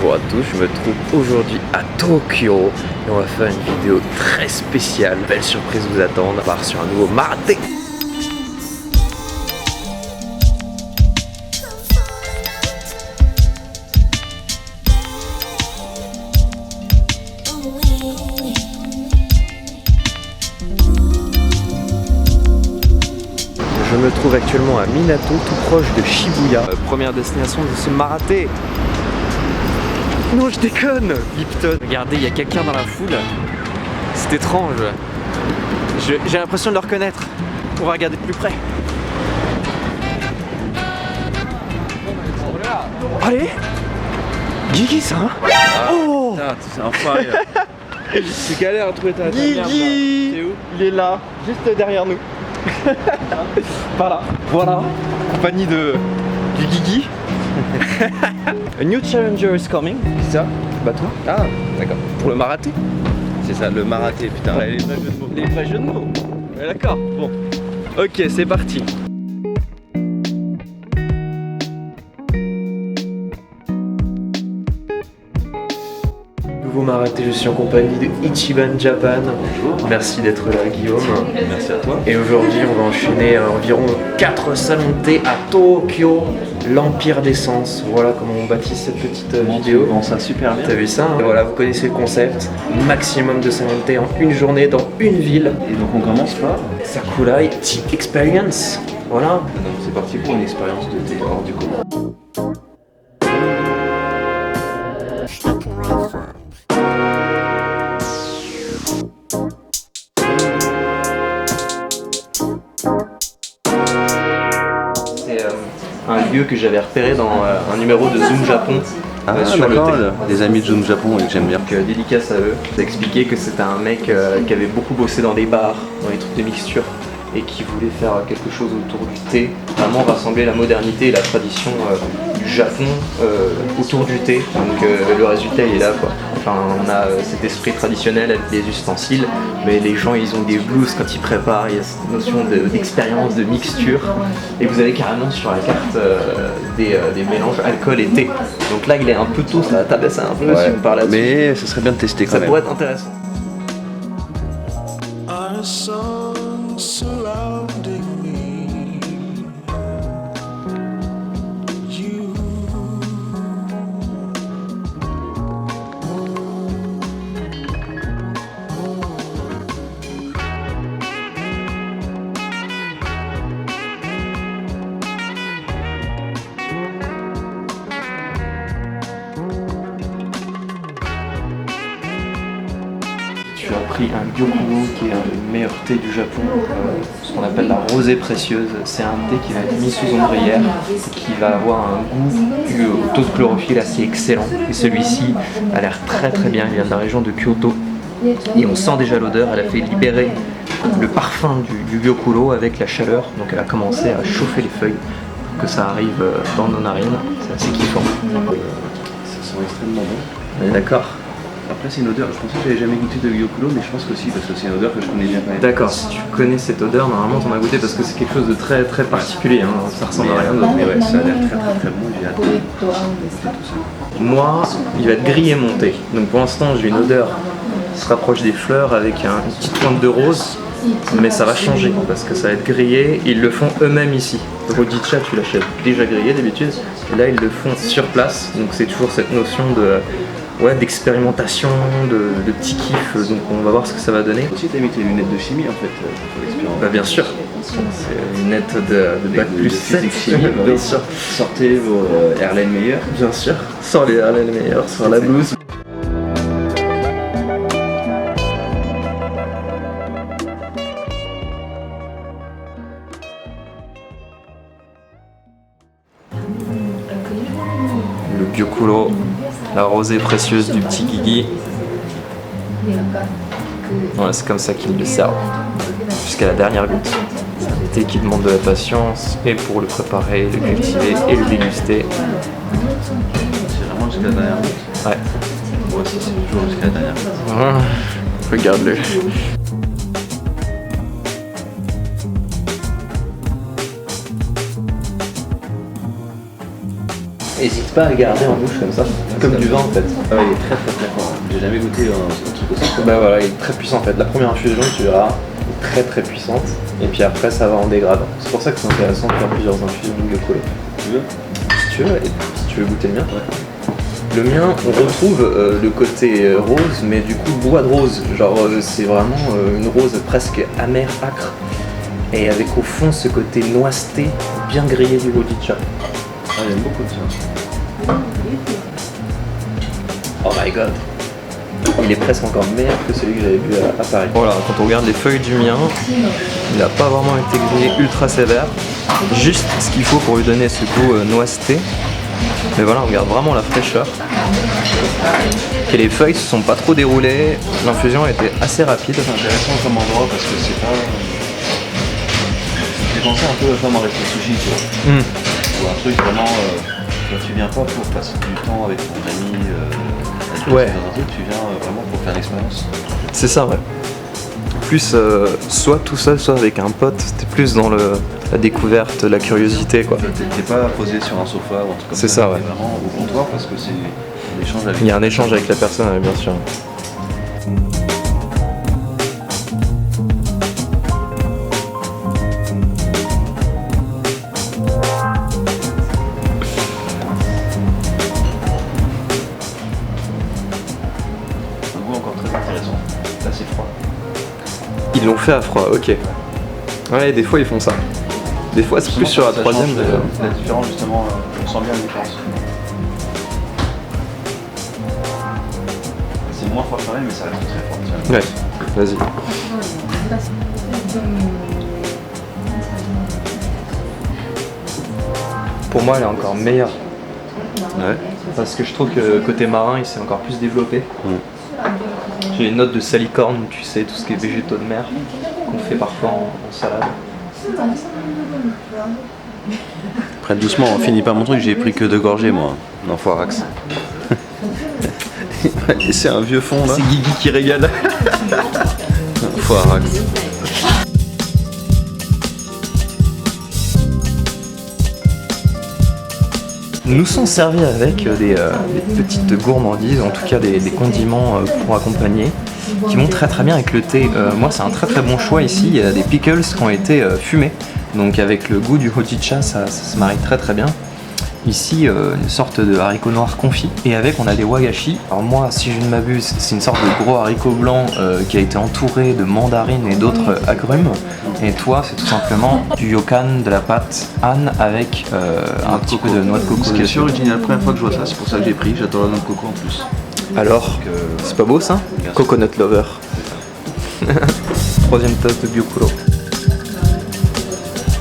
Bonjour à tous, je me trouve aujourd'hui à Tokyo et on va faire une vidéo très spéciale. Belle surprise vous attend, on part sur un nouveau marathon. Je me trouve actuellement à Minato, tout proche de Shibuya. Première destination de ce marathon. Non, je déconne, Lipton. Regardez, il y a quelqu'un dans la foule. C'est étrange. J'ai l'impression de le reconnaître. On va regarder de plus près. Allez, Guigui, ça hein. Oh, c'est un fire. C'est galère à trouver ta merde. Guigui, il est là, juste derrière nous. Voilà, compagnie du Guigui. A new challenger is coming. C'est ça? Bah toi? Ah, d'accord. Pour le marathon? C'est ça, le marathé, putain. Les vrais jeux de mots. Les vrais jeux de mots. Ouais, d'accord, bon. Ok, c'est parti. Nouveau marathon, je suis en compagnie de Ichiban Japan. Bonjour. Merci d'être là, Guillaume. Merci à toi. Et aujourd'hui, on va enchaîner environ 4 salons de thé à Tokyo, l'Empire des Sens. Voilà comment on baptise cette petite vidéo. Bon, ça super bien. T'as vu ça hein? Et voilà, vous connaissez le concept. Maximum de salons de thé en une journée dans une ville. Et donc on commence par. Sakurai Tea Experience. Voilà. Donc c'est parti pour une expérience de thé hors du commun. Un lieu que j'avais repéré dans un numéro de Zoom Japon sur le thé. Des amis de Zoom Japon et que j'aime bien. Donc dédicace à eux. J'ai expliqué que c'était un mec qui avait beaucoup bossé dans les bars, dans les trucs de mixture et qui voulait faire quelque chose autour du thé, vraiment rassembler la modernité et la tradition du Japon autour du thé. Donc le résultat il est là quoi. Enfin on a cet esprit traditionnel avec des ustensiles, mais les gens ils ont des blues quand ils préparent, il y a cette notion d'expérience, de mixture, et vous avez carrément sur la carte des mélanges alcool et thé. Donc là il est un peu tôt, ça va tabasser un peu si on parle là-dessus. Mais ça serait bien de tester quand Ça même. pourrait être intéressant. Surrounding me, you. Tu as pris un Gyokudo qui est un des meilleurs thés du Japon, ce qu'on appelle la rosée précieuse. C'est un thé qui va être mis sous ombrière, qui va avoir un goût au taux de chlorophylle assez excellent. Et celui-ci a l'air très très bien, il vient de la région de Kyoto. Et on sent déjà l'odeur, elle a fait libérer le parfum du Gyokudo avec la chaleur. Donc elle a commencé à chauffer les feuilles pour que ça arrive dans nos narines. C'est assez kiffant. Ça sent extrêmement bon. On est d'accord? Après c'est une odeur, je pensais que j'avais jamais goûté de Gyokudo, mais je pense que si, parce que c'est une odeur que je connais bien quand même. D'accord, si tu connais cette odeur, normalement t'en as goûté parce que c'est quelque chose de très très particulier, hein. Ça ressemble à rien d'autre. Mais ouais, ça a l'air très très très bon, j'ai hâte de goûter tout ça. Moi, il va être grillé monté. Donc pour l'instant, j'ai une odeur qui se rapproche des fleurs avec une petite pointe de rose. Mais ça va changer parce que ça va être grillé. Ils le font eux-mêmes ici. Le Rodicha, tu l'achètes déjà grillé d'habitude. Et là, ils le font sur place. Donc c'est toujours cette notion d'expérimentation, de petit kiff. Donc on va voir ce que ça va donner. Aussi, t'as mis tes lunettes de chimie en fait pour l'expérience. Bah bien sûr. C'est une lettre de bac plus 7. Bien sûr. Sortez vos Airline meilleurs. Bien sûr. Sans les Airline meilleurs, sur la blouse. Le Gyokudo, la rosée précieuse du petit Guigui. Voilà, c'est comme ça qu'ils le servent, jusqu'à la dernière goutte. C'est un thé qui demande de la patience, et pour le préparer, le cultiver et le déguster. C'est vraiment jusqu'à la dernière goutte. Ouais. Moi aussi, c'est toujours jusqu'à la dernière goutte. Regarde-le. hésite pas à le garder en bouche comme ça, comme du vin en fait. Ah ouais, il est très fort. J'ai jamais goûté un truc aussi. Bah voilà, il est très puissant en fait. La première infusion, tu verras, est très très puissante. Et puis après, ça va en dégradant. C'est pour ça que c'est intéressant de faire plusieurs infusions de Yokolo. Tu veux? Si tu veux, et si tu veux goûter le mien. Le mien, on retrouve le côté rose, mais du coup bois de rose. Genre, c'est vraiment une rose presque amère, acre. Et avec au fond ce côté noiseté, bien grillé du hojicha. Ah, j'aime beaucoup ça. Oh my god. Il est presque encore meilleur que celui que j'avais bu à Paris. Voilà, quand on regarde les feuilles du mien, il n'a pas vraiment été grillé ultra sévère. Juste ce qu'il faut pour lui donner ce goût noiseté. Mais voilà, on regarde vraiment la fraîcheur. Et les feuilles se sont pas trop déroulées. L'infusion a été assez rapide. C'est intéressant comme endroit parce que c'est pas... J'ai pensé un peu comme un resto sushi, tu vois. Ou un truc vraiment... Quand tu viens pas pour passer du temps avec ton ami, Ouais. dans un truc, tu viens vraiment pour faire l'expérience. C'est ça, ouais. Plus soit tout seul, soit avec un pote. C'était plus dans la découverte, la curiosité, quoi. T'es pas posé sur un sofa ou un truc comme ça. C'est ça, ouais. T'es vraiment au comptoir parce que c'est un échange avec... Il y a un échange avec la personne, ouais, bien sûr. Un goût encore très intéressant. Là c'est froid. Ils l'ont fait à froid, ok. Ouais, des fois ils font ça. Des fois c'est plus sur la troisième. La différence justement, on sent bien la différence. C'est moins fort quand même mais ça reste très fort. Tiens. Ouais, vas-y. Pour moi, elle est encore meilleure. Ouais. Parce que je trouve que côté marin, il s'est encore plus développé. J'ai une note de salicorne, tu sais, tout ce qui est végétaux de mer, qu'on fait parfois en salade. Prête doucement, on finit pas mon truc, j'ai pris que 2 gorgées moi, dans Foirax. Et c'est un vieux fond là. C'est Guigui qui régale. Foirax. Nous sont servis avec des petites gourmandises, en tout cas des condiments pour accompagner, qui vont très très bien avec le thé. Moi c'est un très très bon choix ici, il y a des pickles qui ont été fumés, donc avec le goût du hojicha ça se marie très très bien. Ici une sorte de haricot noir confit, et avec on a des wagashi. Alors moi si je ne m'abuse c'est une sorte de gros haricot blanc qui a été entouré de mandarines et d'autres agrumes. Et toi, c'est tout simplement du yokan, de la pâte Anne avec un petit peu de noix de coco. Ce qui est dessus. original, la première fois que je vois ça, c'est pour ça que j'ai pris, j'adore la noix de coco en plus. Alors, c'est pas beau ça? Bien sûr. Coconut lover. Troisième tasse de Gyokuro.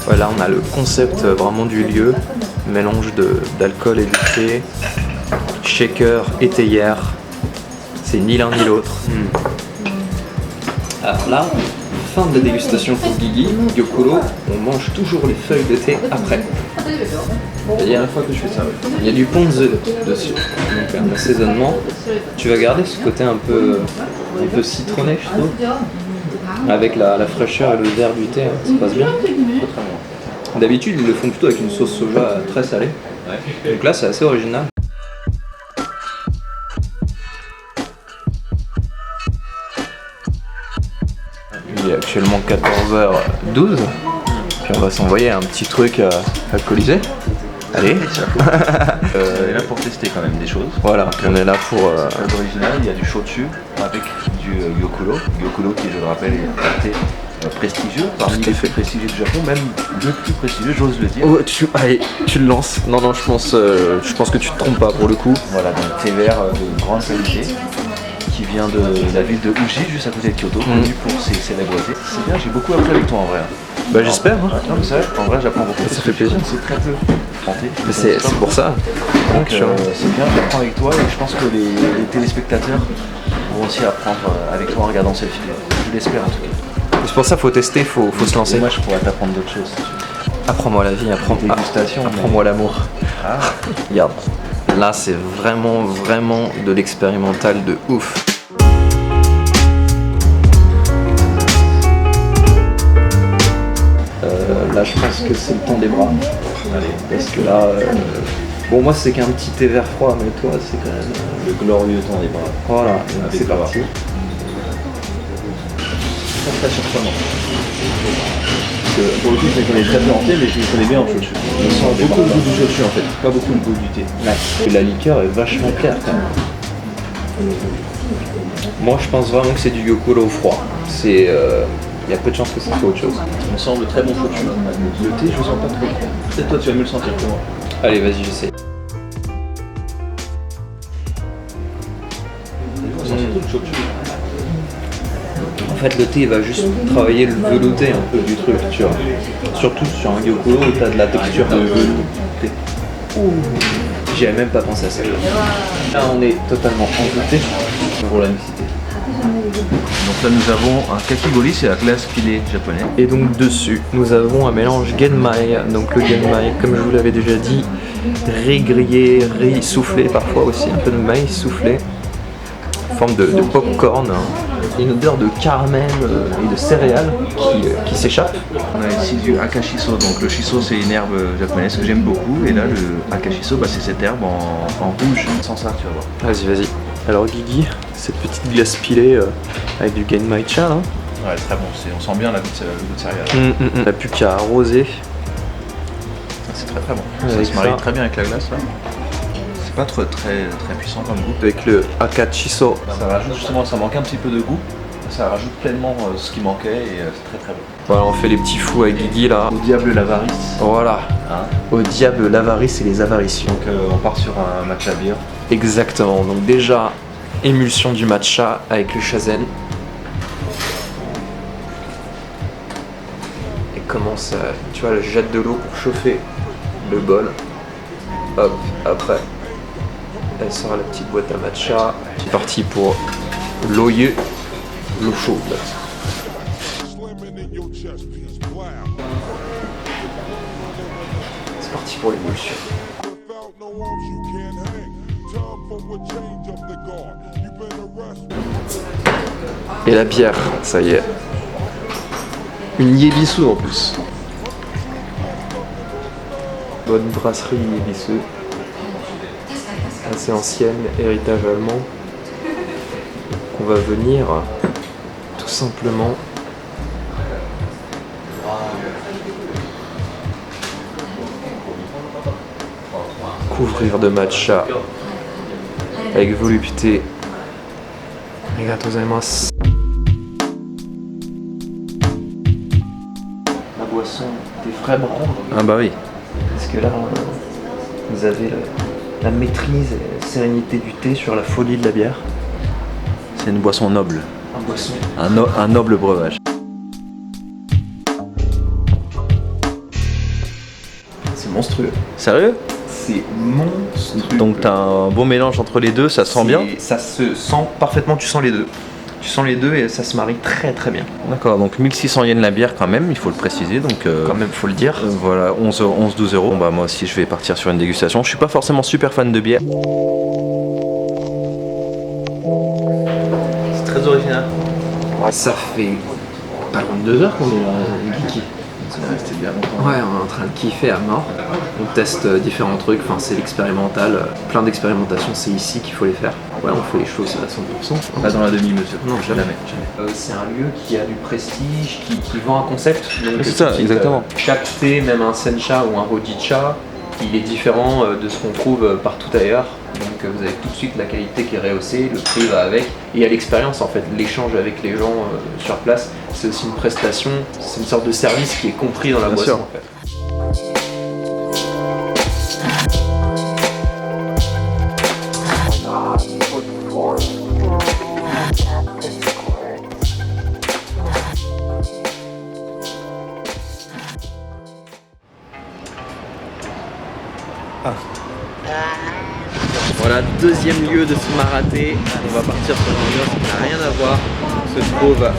Voilà, on a le concept vraiment du lieu, mélange d'alcool et de thé, shaker et théière. C'est ni l'un ni l'autre. Alors là, fin de la dégustation pour Guigui, Gyokuro, on mange toujours les feuilles de thé après. C'est la dernière fois que je fais ça. Il y a du ponzu dessus, donc un assaisonnement. Tu vas garder ce côté un peu citronné, je trouve, avec la fraîcheur et le vert du thé, ça passe bien. D'habitude, ils le font plutôt avec une sauce soja très salée. Donc là, c'est assez original. Il est actuellement 14h12. Puis on va s'envoyer un petit truc alcoolisé. Allez. On est là pour tester quand même des choses. Voilà, on est là pour... C'est très original, il y a du shochu avec du Gyokuro. Gyokuro qui, je le rappelle, est un thé prestigieux, parmi les faits prestigieux du Japon, même le plus prestigieux, j'ose le dire. Oh, allez, tu le lances. Non, je pense que tu te trompes pas pour le coup. Voilà, donc thé vert de grande qualité qui vient de la ville de Uji, juste à côté de Kyoto, connu pour ses célébrités. C'est bien, j'ai beaucoup appris avec toi en vrai. Bah j'espère. Hein. Non mais c'est vrai, en vrai j'apprends beaucoup. Ça fait plaisir. C'est très peu chanté. Mais c'est pour ça. Donc c'est bien, j'apprends avec toi et je pense que les téléspectateurs vont aussi apprendre avec toi en regardant cette vidéo. Je l'espère en tout cas. C'est pour ça qu'il faut tester, faut se lancer. Et moi je pourrais t'apprendre d'autres choses. Apprends-moi la vie, apprends-moi l'amour. Ah. Regarde, là c'est vraiment de l'expérimental de ouf. Là je pense que c'est le temps des bras. Allez, parce que là, Bon, moi c'est qu'un petit thé vert froid, mais toi c'est quand même. Le glorieux temps des bras. Voilà, Avec c'est toi. parti. Très surprenant. Parce que pour le coup, je les connais très peu en thé, mais je les connais bien en shochu. Je sens beaucoup le goût du shochu en fait, pas beaucoup le goût du thé. Et la liqueur est vachement claire quand même. Moi je pense vraiment que c'est du Yokuro froid. C'est. Il y a peu de chances que ce soit autre chose. On sent le très bon shochu. Le thé, je le sens pas trop. Peut-être toi, tu vas mieux le sentir que moi. Allez, vas-y, j'essaie. On sent surtout le shochu. En fait, le thé va juste travailler le velouté un peu du truc, tu vois. Surtout sur un Yokuro où t'as de la texture de velouté. J'y avais même pas pensé à ça. Là, on est totalement envoûté Pour la mixité. Donc là, nous avons un kakigori, c'est la glace pilée japonais. Et donc dessus, nous avons un mélange genmai. Donc le genmai, comme je vous l'avais déjà dit, riz grillé, riz soufflé parfois aussi, un peu de maïs soufflé, en forme de pop-corn. Une odeur de caramel et de céréales qui s'échappe. On a ici du akashiso. Donc le shiso, c'est une herbe japonaise que j'aime beaucoup. Et là, le akashiso, c'est cette herbe en rouge. Sans ça, tu vas voir. Vas-y, vas-y. Alors Guigui, cette petite glace pilée avec du genmai cha là. Ouais, très bon. On sent bien le goût de céréales. On n'a plus qu'à arroser. C'est très très bon. Avec Ça se marie ça. très bien avec la glace là. C'est pas très puissant comme goût. Avec le akashiso. Ça rajoute justement, ça manquait un petit peu de goût. Ça rajoute pleinement ce qui manquait et c'est très très bon. Voilà, on fait les petits fous avec Guigui là. Au diable l'avarice. Voilà. Hein. Au diable l'avarice et les avaricieux. Donc on part sur un matcha beer. Exactement. Donc déjà, émulsion du matcha avec le shazen. Et commence, tu vois, elle jette de l'eau pour chauffer le bol. Hop, après, elle sort la petite boîte à matcha. C'est parti pour l'oye, l'eau chaude. C'est parti pour l'émulsion. Without no arms, you can't hang. Time for a change of the guard. You've been arrested. Et la bière, ça y est. Une Yebisu en plus. Bonne brasserie Yebisu. Assez ancienne, héritage allemand. On va venir tout simplement couvrir de matcha avec volupté. Arigatou gozaimasu. La boisson des frais brands. Ah bah oui. Parce que là, vous avez la maîtrise et la sérénité du thé sur la folie de la bière. C'est une boisson noble. Un boisson. Un noble breuvage. C'est monstrueux. Sérieux? C'est monstrueux. Donc t'as un bon mélange entre les deux, ça se sent bien? Ça se sent parfaitement, tu sens les deux. Tu sens les deux et ça se marie très très bien. D'accord, donc 1600 yens la bière quand même, il faut le préciser. Donc Quand même, faut le dire. voilà, 11-12 euros. Bon bah moi aussi je vais partir sur une dégustation. Je suis pas forcément super fan de bière. C'est très original. Ça fait pas loin de 2 heures qu'on est là, geeky. Ça va rester bien longtemps. Ouais, on est en train de kiffer à mort. On teste différents trucs, enfin c'est l'expérimental. Plein d'expérimentations, c'est ici qu'il faut les faire. Ouais, on fait les choses à 100%. Pas dans la demi-mesure. Non, jamais. C'est un lieu qui a du prestige, qui vend un concept. Donc, C'est ça, exactement. Chaque thé, même un sencha ou un hojicha, il est différent de ce qu'on trouve partout ailleurs. Donc vous avez tout de suite la qualité qui est rehaussée, le prix va avec. Et il y a l'expérience en fait, l'échange avec les gens sur place. C'est aussi une prestation, c'est une sorte de service qui est compris dans la Bien boisson sûr. en fait. Voilà, deuxième lieu de ce marathé. On va partir sur une ambiance qui n'a rien à voir. On se trouve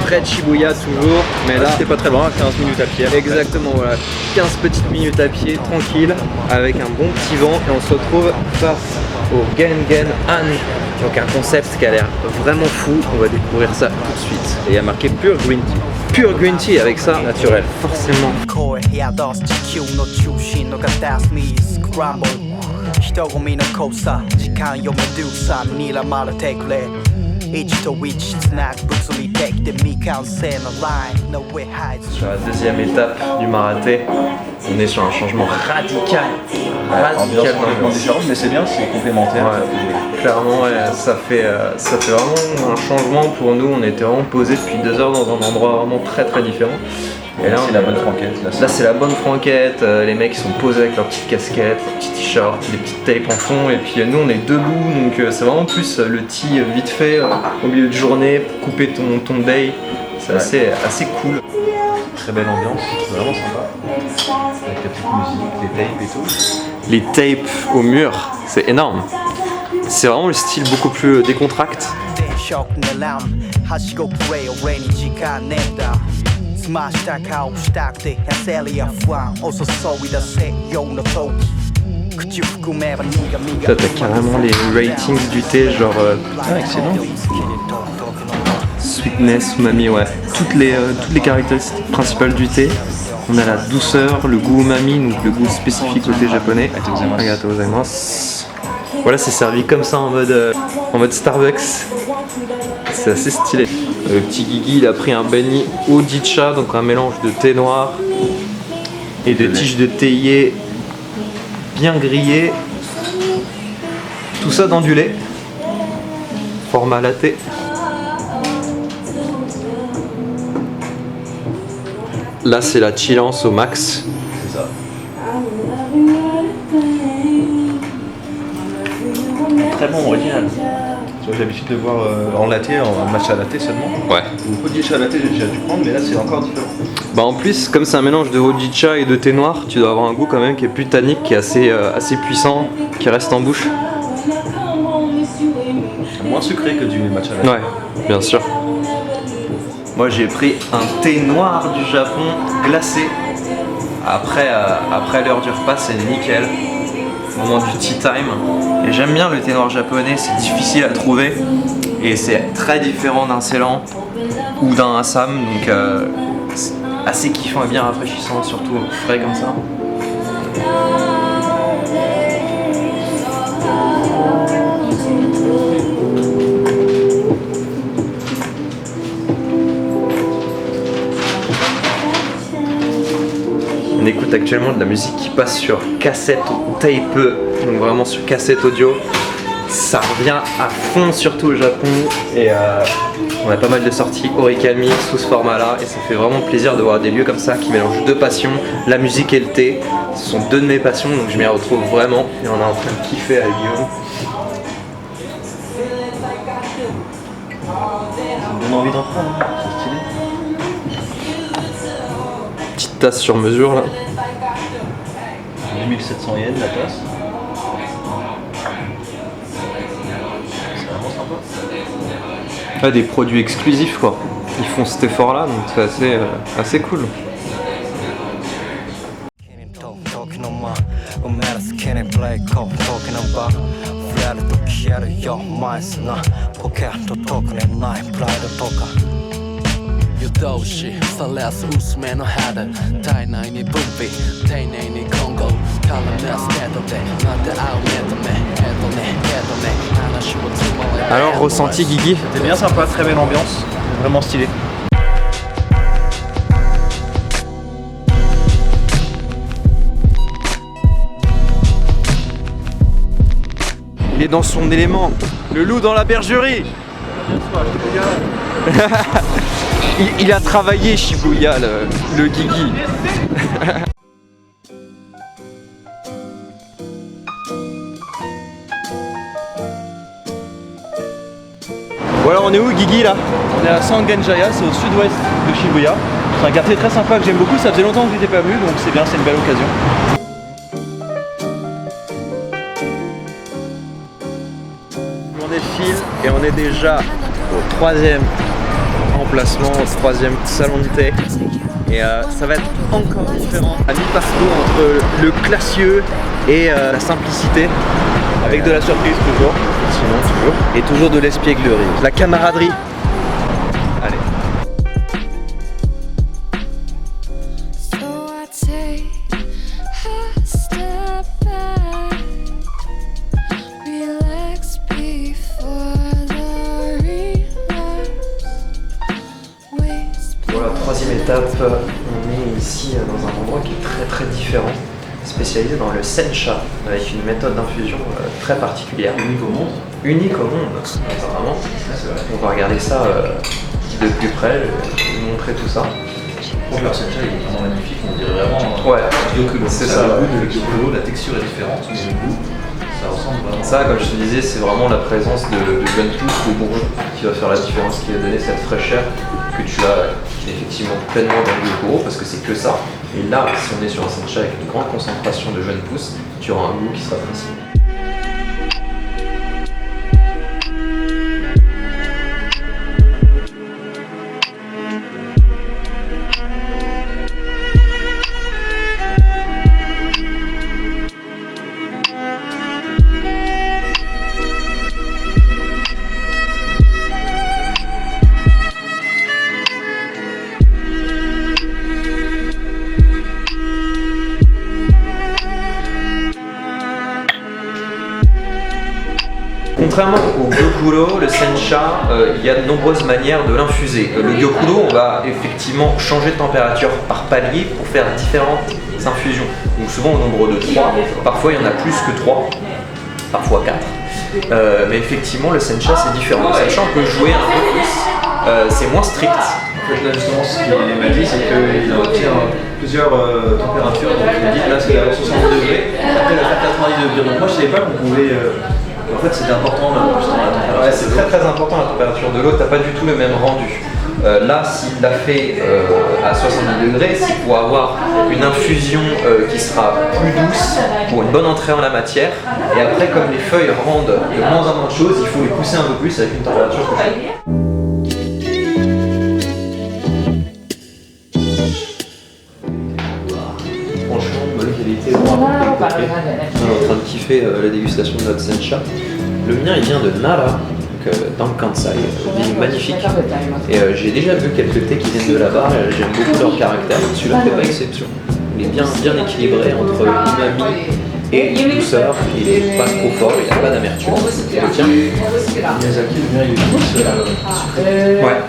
près de Shibuya toujours, mais là C'était pas très loin, 15 minutes à pied. exactement voilà, 15 petites minutes à pied, tranquille, avec un bon petit vent et on se retrouve face au Gengen Han. Donc un concept qui a l'air vraiment fou, on va découvrir ça tout de suite. Et il y a marqué Pure Green Tea. pur green tea avec ça, naturel, forcément. Sur la deuxième étape du marathé, on est sur un changement radical. Ambiance complètement différente, mais c'est bien, c'est complémentaire. Ouais, clairement, ouais, ça fait vraiment un changement pour nous. On était vraiment posés depuis 2 heures dans un endroit vraiment très différent. Et là, c'est la bonne franquette. Là, c'est la bonne franquette. Les mecs ils sont posés avec leurs petites casquettes, leurs petits t-shirts, les petites tapes en fond. Et puis nous, on est debout. Donc c'est vraiment plus le tea vite fait au milieu de journée pour couper ton day. C'est assez cool. Très belle ambiance, vraiment sympa. Avec la petite musique, les tapes et tout. Les tapes au mur, c'est énorme. C'est vraiment le style beaucoup plus décontracté. Là, t'as carrément les ratings du thé, genre excellent. Sweetness, umami, ouais. Toutes les caractéristiques principales du thé. On a la douceur, le goût umami, donc le goût spécifique au thé japonais. Arigatou gozaimasu. Voilà, c'est servi comme ça en mode Starbucks. C'est assez stylé. Le petit Guigui, il a pris un beni Hojicha, donc un mélange de thé noir et de tiges de théier bien grillées. Tout ça dans du lait. Format latte. Là, c'est la chillance au max. C'est ça. Très bon, original. J'ai l'habitude de voir en latte, en matcha latte seulement. Ouais. Ou hojicha latte, j'ai déjà dû prendre, mais là c'est encore différent. Bah en plus, comme c'est un mélange de hojicha et de thé noir, tu dois avoir un goût quand même qui est plus tannique, qui est assez puissant, qui reste en bouche. Moins sucré que du matcha latte. Ouais, bien sûr. Moi j'ai pris un thé noir du Japon glacé. Après l'heure du repas, c'est nickel. Au moment du tea time. Et j'aime bien le thé noir japonais, c'est difficile à trouver. Et c'est très différent d'un Ceylan ou d'un Assam. Donc c'est assez kiffant et bien rafraîchissant, surtout frais comme ça. On écoute actuellement de la musique qui passe sur cassette ou tape, donc vraiment sur cassette audio. Ça revient à fond, surtout au Japon, et on a pas mal de sorties origami sous ce format-là, et ça fait vraiment plaisir de voir des lieux comme ça qui mélangent deux passions, la musique et le thé. Ce sont deux de mes passions, donc je m'y retrouve vraiment, et on est en train de kiffer avec Guillaume. Ça me donne envie d'en prendre, c'est stylé. Petite tasse sur mesure là. 2700 yens la tasse. C'est vraiment sympa. Ah, des produits exclusifs quoi. Ils font cet effort là, donc c'est assez cool. Alors, ressenti Guigui? C'était bien sympa, très belle ambiance, vraiment stylé. Il est dans son élément, le loup dans la bergerie. il a travaillé Shibuya, le Guigui. Voilà, on est où Guigui là? On est à Sangenjaya, c'est au sud-ouest de Shibuya. C'est un quartier très sympa que j'aime beaucoup, ça faisait longtemps que je n'étais pas venu, donc c'est bien, c'est une belle occasion. On défile et on est déjà au troisième emplacement, au troisième salon de thé. Et ça va être encore différent, à mi-parcours entre le classieux et la simplicité. Avec de la surprise toujours. Sinon, toujours. Et toujours de l'espièglerie. La camaraderie. Allez. étape, on est ici dans un endroit qui est très très différent, spécialisé dans le sencha, avec une méthode d'infusion très particulière. Unique au monde. Unique au monde, apparemment. On va regarder ça de plus près, je vais vous montrer tout ça. Le sencha il est vraiment magnifique, on dirait vraiment Ouais, Gyokuro. c'est ça. Le goût de Gyokuro, la texture est différente, mais le goût, ça ressemble vraiment. Ça, comme je te disais, c'est vraiment la présence de jeunes pousses, de bourgeons, qui va faire la différence, qui va donner cette fraîcheur que tu as effectivement pleinement dans le Gyokuro, parce que c'est que ça. Et là, si on est sur un sencha avec une grande concentration de jeunes pousses, tu auras un goût qui sera précis. Contrairement au gyokuro, le sencha, il y a de nombreuses manières de l'infuser. Le gyokuro, on va effectivement changer de température par palier pour faire différentes infusions. Donc souvent au nombre de 3, parfois il y en a plus que 3, parfois 4. Mais effectivement le sencha c'est différent. Le sencha on peut jouer un peu plus, c'est moins strict. En fait, là justement, ce qu'il m'a dit, c'est qu'il retient plusieurs températures. Donc il m'a dit que là c'est à 70 degrés, après il va faire 90 degrés. Donc moi je savais pas qu'on pouvait. En fait c'était important là, justement la température. Ouais, c'est très très important la température de l'eau, t'as pas du tout le même rendu. Là, s'il l'a fait à 70 degrés, c'est pour avoir une infusion qui sera plus douce, pour une bonne entrée en la matière. Et après, comme les feuilles rendent de moins en moins de choses, il faut les pousser un peu plus avec une température plus chaude. Franchement, bonne qualité. On est en train de kiffer la dégustation de notre sencha. Le mien, il vient de Nara, donc, dans le Kansai, une ville magnifique. Et j'ai déjà vu quelques thés qui viennent de là-bas, j'aime beaucoup leur caractère. Celui-là fait pas exception. Il est bien équilibré entre umami et douceur. Il est pas trop fort, il n'y a pas d'amertume. Et le tien Miyazaki, le mien il est plus sucré. Ouais.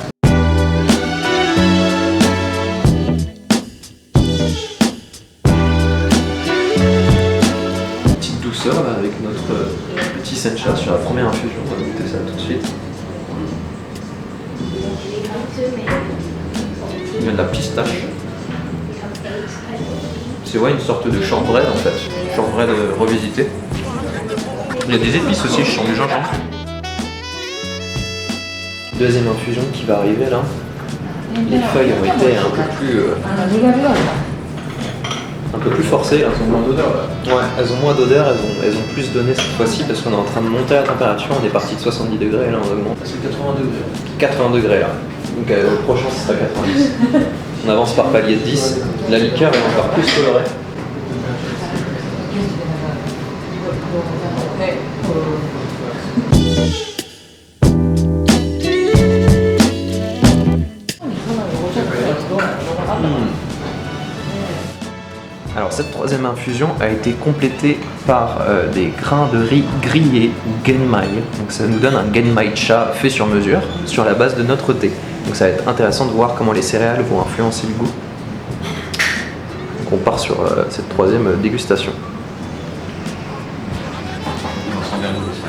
Petite douceur là, avec notre petit sencha sur la première infusion. On va goûter ça tout de suite. Il y a de la pistache. C'est ouais, une sorte de shortbread en fait. Shortbread revisité. Il y a des épices aussi, je sens du gingembre. Deuxième infusion qui va arriver là. Les feuilles ont été un peu plus forcées là. Elles ont moins d'odeur là. Ouais, elles ont moins d'odeur, elles ont plus donné cette fois-ci parce qu'on est en train de monter la température, on est parti de 70 degrés et là on augmente. C'est 80 degrés. 80 degrés là. Donc le prochain ce sera 90. On avance par palier de 10. La liqueur est encore plus colorée. Alors cette troisième infusion a été complétée par des grains de riz grillés ou genmai. Donc ça nous donne un genmai cha fait sur mesure sur la base de notre thé. Donc ça va être intéressant de voir comment les céréales vont influencer le goût. Donc on part sur cette troisième dégustation. On sent bien le goût aussi.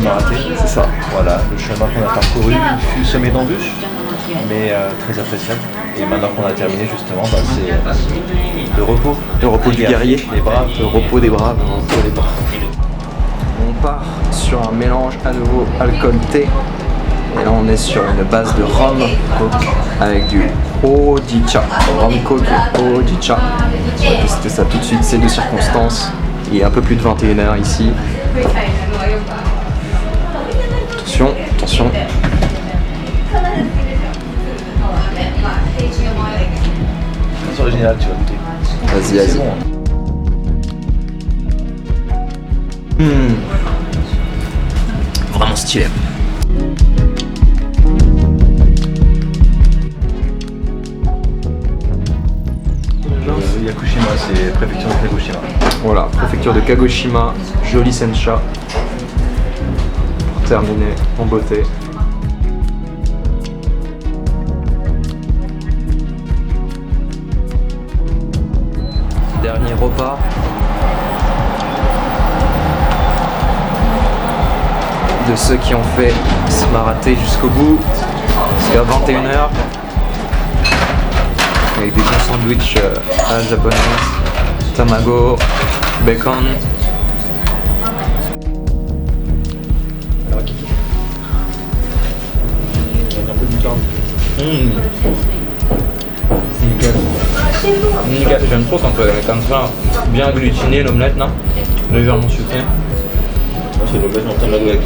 Marathé. C'est ça. Voilà, le chemin qu'on a parcouru il fut semé d'embûches, mais très appréciable. Et maintenant qu'on a terminé justement, c'est le repos. Le repos du guerrier. Les braves. Le repos des braves. On part sur un mélange à nouveau alcool-thé. Et là on est sur une base de rhum coke avec du Hojicha. Rhum coke et Hojicha. On va tester ça tout de suite, c'est de circonstance. Il est un peu plus de 21h ici. Attention, attention. C'est original, tu vas goûter. Vas-y, vas-y. C'est bon. Vraiment stylé. Yakushima, c'est préfecture de Kagoshima. Voilà, préfecture de Kagoshima, joli sencha. Pour terminer en beauté. Dernier repas. De ceux qui ont fait ce marathé jusqu'au bout. C'est à 21h. Avec des bons sandwichs à la japonaise, tamago, bacon. Un peu du temps. Nickel. Nickel. J'aime trop quand comme ça, bien agglutiné l'omelette là, légèrement sucré. C'est l'occasion en tamago avec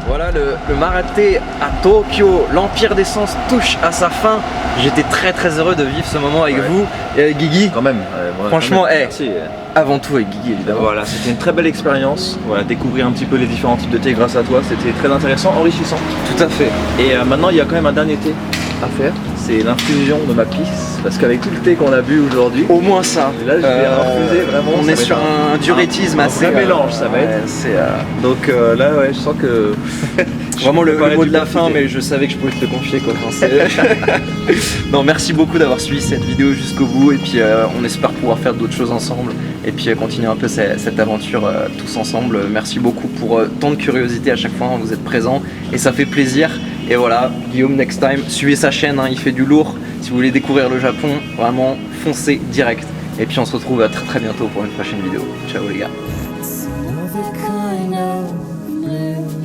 Voilà, le marathé à Tokyo, l'Empire des Sens touche à sa fin. J'étais très heureux de vivre ce moment avec vous et avec Guigui. Quand même. Franchement, merci. Avant tout avec Guigui évidemment. Voilà, c'était une très belle expérience. Voilà, découvrir un petit peu les différents types de thé grâce à toi, c'était très intéressant, enrichissant. Tout à fait. Et maintenant, il y a quand même un dernier thé à faire. C'est l'infusion de ma pisse. Parce qu'avec tout le thé qu'on a bu aujourd'hui, Au moins ça. là je vais infuser vraiment. On ça est va sur être un diurétisme un assez. vrai mélange, ça va être. Donc là, ouais, je sens que. Vraiment le préparer mot du de la fin, quantité. mais je savais que je pouvais te le confier quoi. Enfin, non, merci beaucoup d'avoir suivi cette vidéo jusqu'au bout et puis on espère pouvoir faire d'autres choses ensemble et puis continuer un peu cette aventure tous ensemble. Merci beaucoup pour tant de curiosité à chaque fois, vous êtes présents et ça fait plaisir. Et voilà, Guillaume next time, suivez sa chaîne, hein, il fait du lourd. Si vous voulez découvrir le Japon, vraiment foncez direct. Et puis on se retrouve très bientôt pour une prochaine vidéo. Ciao les gars. Another kind of blue.